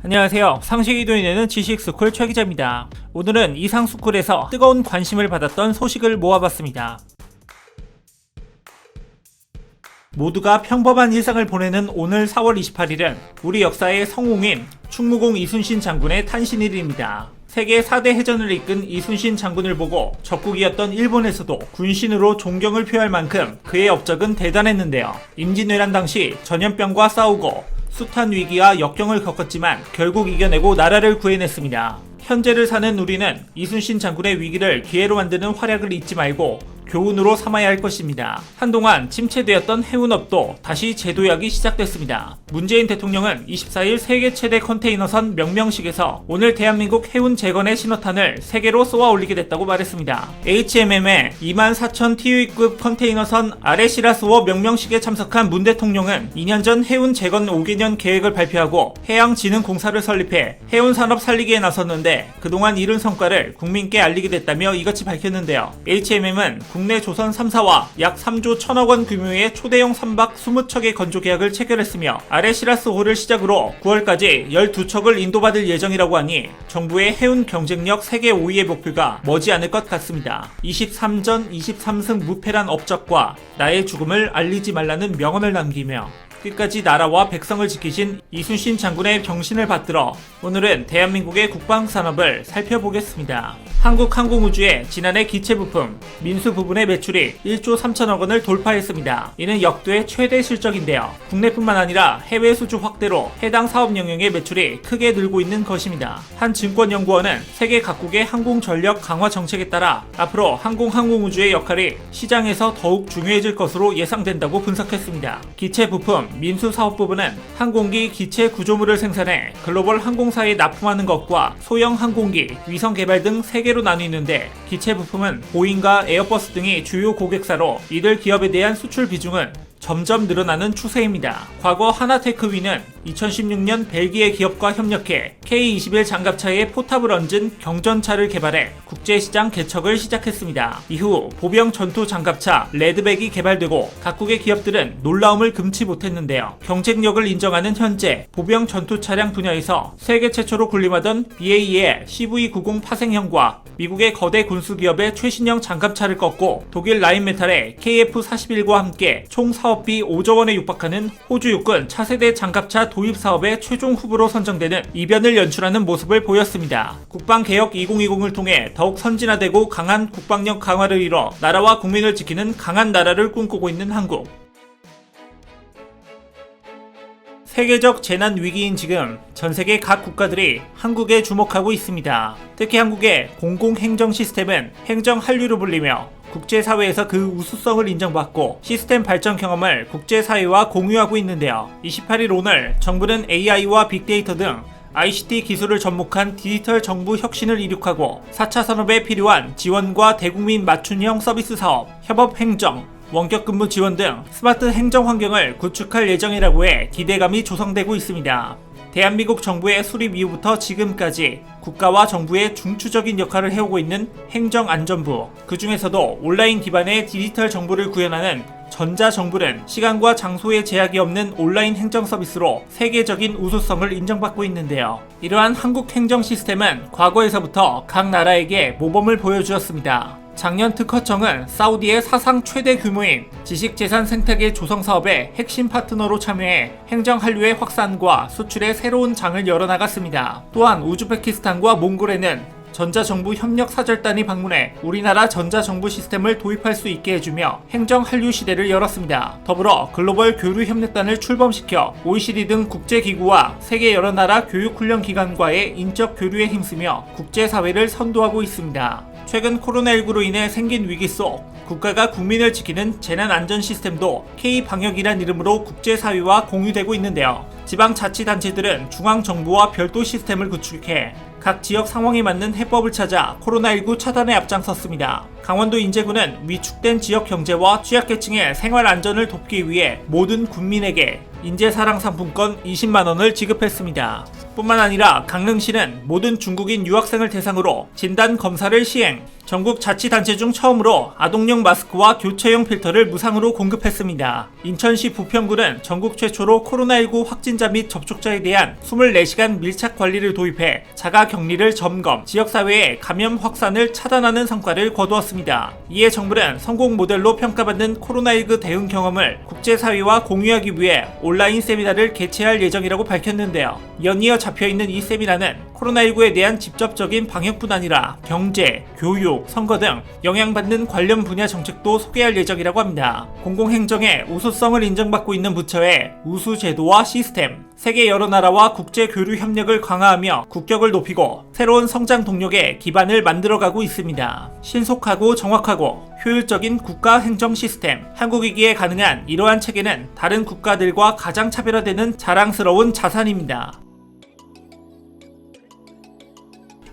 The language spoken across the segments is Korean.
안녕하세요. 상식이 도인에는 지식스쿨 최 기자입니다. 오늘은 이상스쿨에서 뜨거운 관심을 받았던 소식을 모아봤습니다. 모두가 평범한 일상을 보내는 오늘 4월 28일은 우리 역사의 성웅인 충무공 이순신 장군의 탄신일입니다. 세계 4대 해전을 이끈 이순신 장군을 보고 적국이었던 일본에서도 군신으로 존경을 표할 만큼 그의 업적은 대단했는데요. 임진왜란 당시 전염병과 싸우고 숱한 위기와 역경을 겪었지만 결국 이겨내고 나라를 구해냈습니다. 현재를 사는 우리는 이순신 장군의 위기를 기회로 만드는 활약을 잊지 말고 교훈으로 삼아야 할 것입니다. 한동안 침체되었던 해운업도 다시 재도약이 시작됐습니다. 문재인 대통령은 24일 세계 최대 컨테이너선 명명식에서 오늘 대한민국 해운 재건의 신호탄을 세계로 쏘아 올리게 됐다고 말했습니다. HMM의 24,000 TEU급 컨테이너선 아레시라스호 명명식에 참석한 문 대통령은 2년 전 해운 재건 5개년 계획을 발표하고 해양진흥공사를 설립해 해운산업 살리기에 나섰는데 그동안 이룬 성과를 국민께 알리게 됐다며 이같이 밝혔는데요. HMM은 국내 조선 3사와 약 3조 1천억 원 규모의 초대형 선박 20척의 건조 계약을 체결했으며 아레시라스호를 시작으로 9월까지 12척을 인도받을 예정이라고 하니 정부의 해운 경쟁력 세계 5위의 목표가 머지않을 것 같습니다. 23전 23승 무패란 업적과 나의 죽음을 알리지 말라는 명언을 남기며 끝까지 나라와 백성을 지키신 이순신 장군의 병신을 받들어 오늘은 대한민국의 국방산업을 살펴보겠습니다. 한국항공우주의 지난해 기체부품, 민수 부분의 매출이 1조 3천억 원을 돌파했습니다. 이는 역대 최대 실적인데요. 국내뿐만 아니라 해외 수주 확대로 해당 사업 영역의 매출이 크게 늘고 있는 것입니다. 한 증권연구원은 세계 각국의 항공전력 강화 정책에 따라 앞으로 항공우주의 역할이 시장에서 더욱 중요해질 것으로 예상된다고 분석했습니다. 기체부품, 민수 사업 부분은 항공기 기체 구조물을 생산해 글로벌 항공사에 납품하는 것과 소형 항공기, 위성 개발 등 3개로 나뉘는데 기체 부품은 보잉과 에어버스 등이 주요 고객사로 이들 기업에 대한 수출 비중은 점점 늘어나는 추세입니다. 과거 하나테크위는 2016년 벨기에 기업과 협력해 K-21 장갑차에 포탑을 얹은 경전차를 개발해 국제시장 개척을 시작했습니다. 이후 보병 전투 장갑차 레드백이 개발되고 각국의 기업들은 놀라움을 금치 못했는데요. 경쟁력을 인정하는 현재 보병 전투 차량 분야에서 세계 최초로 군림하던 BAE의 CV90 파생형과 미국의 거대 군수기업의 최신형 장갑차를 꺾고 독일 라인메탈의 KF41과 함께 총 사업비 5조 원에 육박하는 호주 육군 차세대 장갑차 도입 사업의 최종 후보로 선정되는 이변을 연출하는 모습을 보였습니다. 국방개혁 2020을 통해 더욱 선진화되고 강한 국방력 강화를 이뤄 나라와 국민을 지키는 강한 나라를 꿈꾸고 있는 한국. 세계적 재난 위기인 지금 전 세계 각 국가들이 한국에 주목하고 있습니다. 특히 한국의 공공행정 시스템은 행정 한류로 불리며 국제사회에서 그 우수성을 인정받고 시스템 발전 경험을 국제사회와 공유하고 있는데요. 28일 오늘 정부는 AI와 빅데이터 등 ICT 기술을 접목한 디지털 정부 혁신을 이룩하고 4차 산업에 필요한 지원과 대국민 맞춤형 서비스 사업, 협업 행정, 원격 근무 지원 등 스마트 행정 환경을 구축할 예정이라고 해 기대감이 조성되고 있습니다. 대한민국 정부의 수립 이후부터 지금까지 국가와 정부의 중추적인 역할을 해오고 있는 행정안전부, 그 중에서도 온라인 기반의 디지털 정부를 구현하는 전자정부는 시간과 장소의 제약이 없는 온라인 행정 서비스로 세계적인 우수성을 인정받고 있는데요. 이러한 한국 행정 시스템은 과거에서부터 각 나라에게 모범을 보여주었습니다. 작년 특허청은 사우디의 사상 최대 규모인 지식재산 생태계 조성 사업의 핵심 파트너로 참여해 행정 한류의 확산과 수출의 새로운 장을 열어나갔습니다. 또한 우즈베키스탄과 몽골에는 전자정부 협력 사절단이 방문해 우리나라 전자정부 시스템을 도입할 수 있게 해주며 행정 한류 시대를 열었습니다. 더불어 글로벌 교류 협력단을 출범시켜 OECD 등 국제기구와 세계 여러 나라 교육훈련기관과의 인적 교류에 힘쓰며 국제사회를 선도하고 있습니다. 최근 코로나19로 인해 생긴 위기 속 국가가 국민을 지키는 재난안전 시스템도 K방역이란 이름으로 국제사회와 공유되고 있는데요. 지방자치단체들은 중앙정부와 별도 시스템을 구축해 각 지역 상황에 맞는 해법을 찾아 코로나19 차단에 앞장섰습니다. 강원도 인제군은 위축된 지역 경제와 취약계층의 생활 안전을 돕기 위해 모든 국민에게 인재사랑 상품권 20만원을 지급했습니다. 뿐만 아니라 강릉시는 모든 중국인 유학생을 대상으로 진단 검사를 시행, 전국 자치단체 중 처음으로 아동용 마스크와 교체용 필터를 무상으로 공급했습니다. 인천시 부평구는 전국 최초로 코로나19 확진자 및 접촉자에 대한 24시간 밀착 관리를 도입해 자가 격리를 점검, 지역사회의 감염 확산을 차단하는 성과를 거두었습니다. 이에 정부는 성공 모델로 평가받는 코로나19 대응 경험을 국제사회와 공유하기 위해 온라인 세미나를 개최할 예정이라고 밝혔는데요. 연이어 잡혀있는 이 세미나는 코로나19에 대한 직접적인 방역뿐 아니라 경제, 교육, 선거 등 영향받는 관련 분야 정책도 소개할 예정이라고 합니다. 공공행정의 우수성을 인정받고 있는 부처의 우수 제도와 시스템, 세계 여러 나라와 국제 교류 협력을 강화하며 국격을 높이고 새로운 성장 동력의 기반을 만들어가고 있습니다. 신속하고 정확하고 효율적인 국가 행정 시스템, 한국이기에 가능한 이러한 체계는 다른 국가들과 가장 차별화되는 자랑스러운 자산입니다.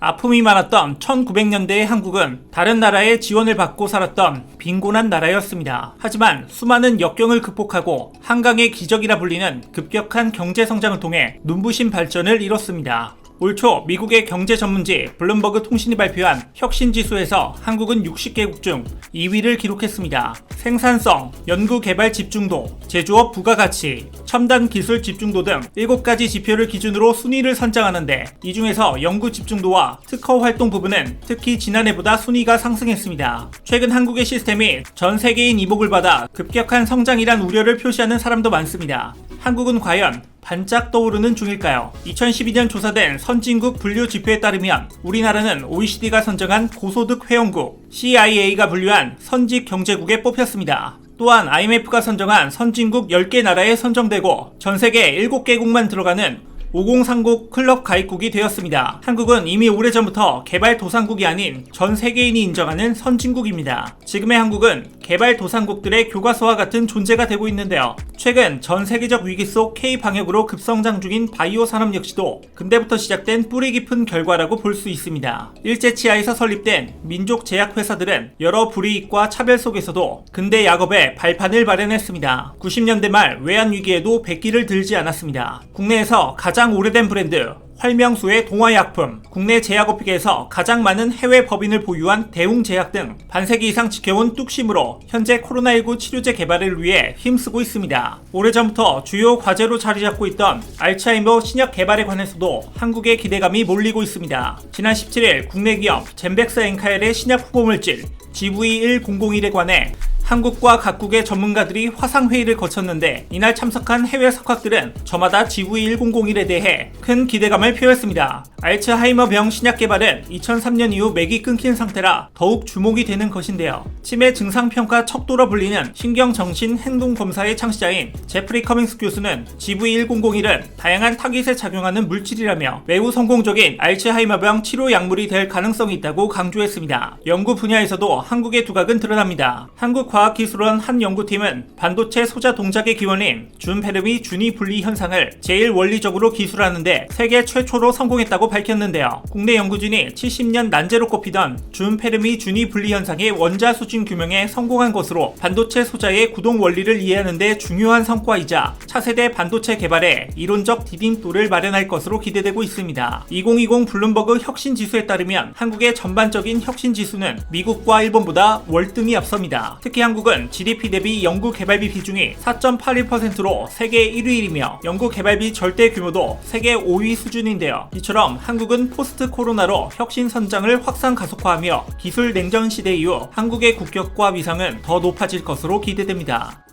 아픔이 많았던 1900년대의 한국은 다른 나라의 지원을 받고 살았던 빈곤한 나라였습니다. 하지만 수많은 역경을 극복하고 한강의 기적이라 불리는 급격한 경제 성장을 통해 눈부신 발전을 이뤘습니다. 올 초 미국의 경제 전문지 블룸버그 통신이 발표한 혁신지수에서 한국은 60개국 중 2위를 기록했습니다. 생산성, 연구개발 집중도, 제조업 부가가치, 첨단 기술 집중도 등 7가지 지표를 기준으로 순위를 선정하는데 이 중에서 연구 집중도와 특허 활동 부분은 특히 지난해보다 순위가 상승했습니다. 최근 한국의 시스템이 전 세계인 이목을 받아 급격한 성장이란 우려를 표시하는 사람도 많습니다. 한국은 과연 반짝 떠오르는 중일까요? 2012년 조사된 선진국 분류 지표에 따르면 우리나라는 OECD가 선정한 고소득 회원국 CIA가 분류한 선직 경제국에 뽑혔습니다. 또한 IMF가 선정한 선진국 10개 나라에 선정되고 전세계 7개국만 들어가는 5030 클럽 가입국이 되었습니다. 한국은 이미 오래전부터 개발도상국이 아닌 전 세계인이 인정하는 선진국입니다. 지금의 한국은 개발도상국들의 교과서와 같은 존재가 되고 있는데요. 최근 전 세계적 위기 속 K-방역으로 급성장 중인 바이오 산업 역시도 근대부터 시작된 뿌리 깊은 결과라고 볼 수 있습니다. 일제치하에서 설립된 민족 제약회사들은 여러 불이익과 차별 속에서도 근대 약업에 발판을 마련했습니다. 90년대 말 외환위기에도 백기를 들지 않았습니다. 국내에서 가장 오래된 브랜드 활명수의 동화약품, 국내 제약업계에서 가장 많은 해외 법인을 보유한 대웅제약 등 반세기 이상 지켜온 뚝심으로 현재 코로나19 치료제 개발을 위해 힘쓰고 있습니다. 오래전부터 주요 과제로 자리 잡고 있던 알츠하이머 신약 개발에 관해서도 한국의 기대감이 몰리고 있습니다. 지난 17일 국내 기업 젠백스 엔카엘의 신약 후보물질 GV1001에 관해 한국과 각국의 전문가들이 화상회의를 거쳤는데 이날 참석한 해외 석학들은 저마다 GV1001에 대해 큰 기대감을 표했습니다. 알츠하이머병 신약 개발은 2003년 이후 맥이 끊긴 상태라 더욱 주목이 되는 것인데요. 치매 증상평가 척도로 불리는 신경정신행동검사의 창시자인 제프리 커밍스 교수는 GV1001은 다양한 타깃에 작용하는 물질이라며 매우 성공적인 알츠하이머병 치료 약물이 될 가능성이 있다고 강조했습니다. 연구 분야에서도 한국의 두각은 드러납니다. 한국과학기술원 한 연구팀은 반도체 소자 동작의 기원인 준페르미 준위 분리 현상을 제일 원리적으로 기술하는데 세계 최초로 성공했다고 밝혔는데요. 국내 연구진이 70년 난제로 꼽히던 준페르미 준위 분리 현상의 원자 수준 규명에 성공한 것으로 반도체 소자의 구동 원리를 이해하는 데 중요한 성과이자 차세대 반도체 개발에 이론적 디딤돌을 마련할 것으로 기대되고 있습니다. 2020 블룸버그 혁신지수에 따르면 한국의 전반적인 혁신지수는 미국과 일본보다 월등히 앞섭니다. 특히 한국은 GDP 대비 연구개발비 비중이 4.81%로 세계 1위이며 연구개발비 절대 규모도 세계 5위 수준인데요. 이처럼 한국은 포스트 코로나로 혁신 선장을 확산 가속화하며 기술 냉전 시대 이후 한국의 국격과 위상은 더 높아질 것으로 기대됩니다.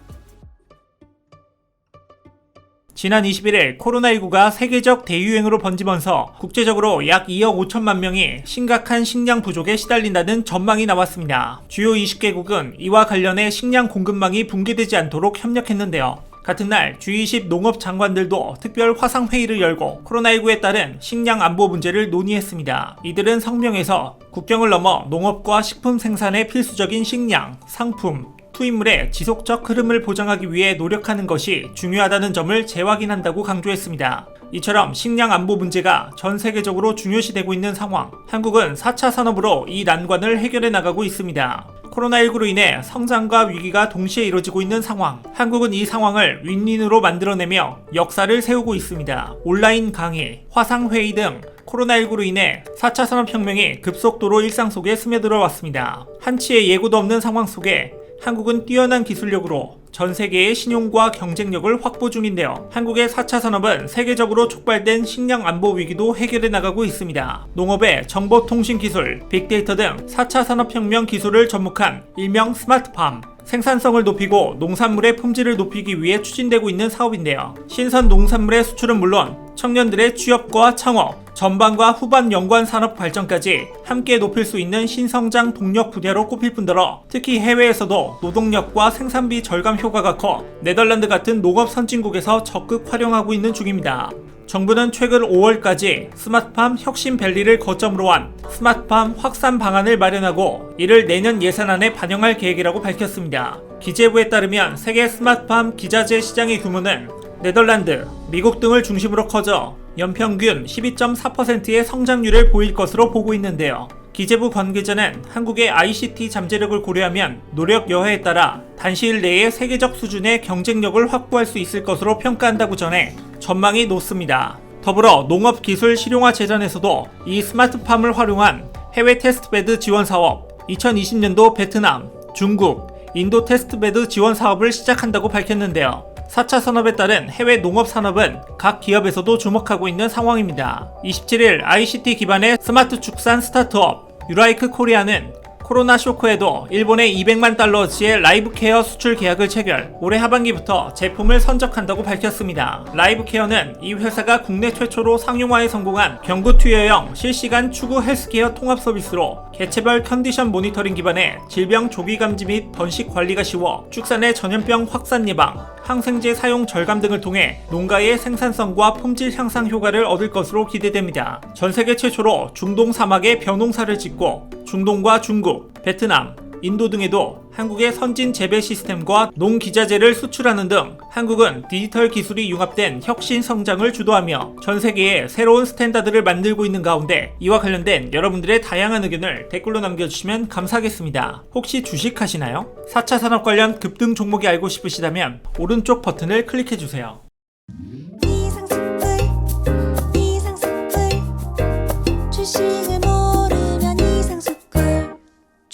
지난 21일 코로나19가 세계적 대유행으로 번지면서 국제적으로 약 2억 5천만 명이 심각한 식량 부족에 시달린다는 전망이 나왔습니다. 주요 20개국은 이와 관련해 식량 공급망이 붕괴되지 않도록 협력했는데요. 같은 날 G20 농업 장관들도 특별 화상회의를 열고 코로나19에 따른 식량 안보 문제를 논의했습니다. 이들은 성명에서 국경을 넘어 농업과 식품 생산에 필수적인 식량, 상품, 투입물의 지속적 흐름을 보장하기 위해 노력하는 것이 중요하다는 점을 재확인한다고 강조했습니다. 이처럼 식량 안보 문제가 전 세계적으로 중요시되고 있는 상황, 한국은 4차 산업으로 이 난관을 해결해 나가고 있습니다. 코로나19로 인해 성장과 위기가 동시에 이뤄지고 있는 상황. 한국은 이 상황을 윈윈으로 만들어내며 역사를 세우고 있습니다. 온라인 강의, 화상회의 등 코로나19로 인해 4차 산업혁명이 급속도로 일상 속에 스며들어 왔습니다. 한치의 예고도 없는 상황 속에 한국은 뛰어난 기술력으로 전 세계의 신용과 경쟁력을 확보 중인데요. 한국의 4차 산업은 세계적으로 촉발된 식량 안보 위기도 해결해 나가고 있습니다. 농업의 정보통신기술, 빅데이터 등 4차 산업혁명 기술을 접목한 일명 스마트팜, 생산성을 높이고 농산물의 품질을 높이기 위해 추진되고 있는 사업인데요. 신선 농산물의 수출은 물론 청년들의 취업과 창업, 전반과 후반 연관 산업 발전까지 함께 높일 수 있는 신성장 동력 분야로 꼽힐 뿐더러 특히 해외에서도 노동력과 생산비 절감 효과가 커 네덜란드 같은 농업 선진국에서 적극 활용하고 있는 중입니다. 정부는 최근 5월까지 스마트팜 혁신밸리를 거점으로 한 스마트팜 확산 방안을 마련하고 이를 내년 예산안에 반영할 계획이라고 밝혔습니다. 기재부에 따르면 세계 스마트팜 기자재 시장의 규모는 네덜란드, 미국 등을 중심으로 커져 연평균 12.4%의 성장률을 보일 것으로 보고 있는데요. 기재부 관계자는 한국의 ICT 잠재력을 고려하면 노력 여하에 따라 단시일 내에 세계적 수준의 경쟁력을 확보할 수 있을 것으로 평가한다고 전해 전망이 높습니다. 더불어 농업기술 실용화 재단에서도 이 스마트팜을 활용한 해외 테스트베드 지원 사업, 2020년도 베트남, 중국, 인도 테스트베드 지원 사업을 시작한다고 밝혔는데요. 4차 산업에 따른 해외 농업 산업은 각 기업에서도 주목하고 있는 상황입니다. 27일 ICT 기반의 스마트 축산 스타트업 유라이크 코리아는 코로나 쇼크에도 일본에 200만 달러어치의 라이브 케어 수출 계약을 체결, 올해 하반기부터 제품을 선적한다고 밝혔습니다. 라이브 케어는 이 회사가 국내 최초로 상용화에 성공한 경구 투여형 실시간 추구 헬스케어 통합 서비스로 개체별 컨디션 모니터링 기반의 질병 조기 감지 및 번식 관리가 쉬워 축산의 전염병 확산 예방, 항생제 사용 절감 등을 통해 농가의 생산성과 품질 향상 효과를 얻을 것으로 기대됩니다. 전 세계 최초로 중동 사막에 벼농사를 짓고 중동과 중국, 베트남, 인도 등에도 한국의 선진 재배 시스템과 농기자재를 수출하는 등 한국은 디지털 기술이 융합된 혁신 성장을 주도하며 전 세계에 새로운 스탠다드를 만들고 있는 가운데 이와 관련된 여러분들의 다양한 의견을 댓글로 남겨주시면 감사하겠습니다. 혹시 주식하시나요? 4차 산업 관련 급등 종목이 알고 싶으시다면 오른쪽 버튼을 클릭해주세요.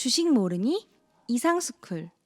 주식 모르니? 이상스쿨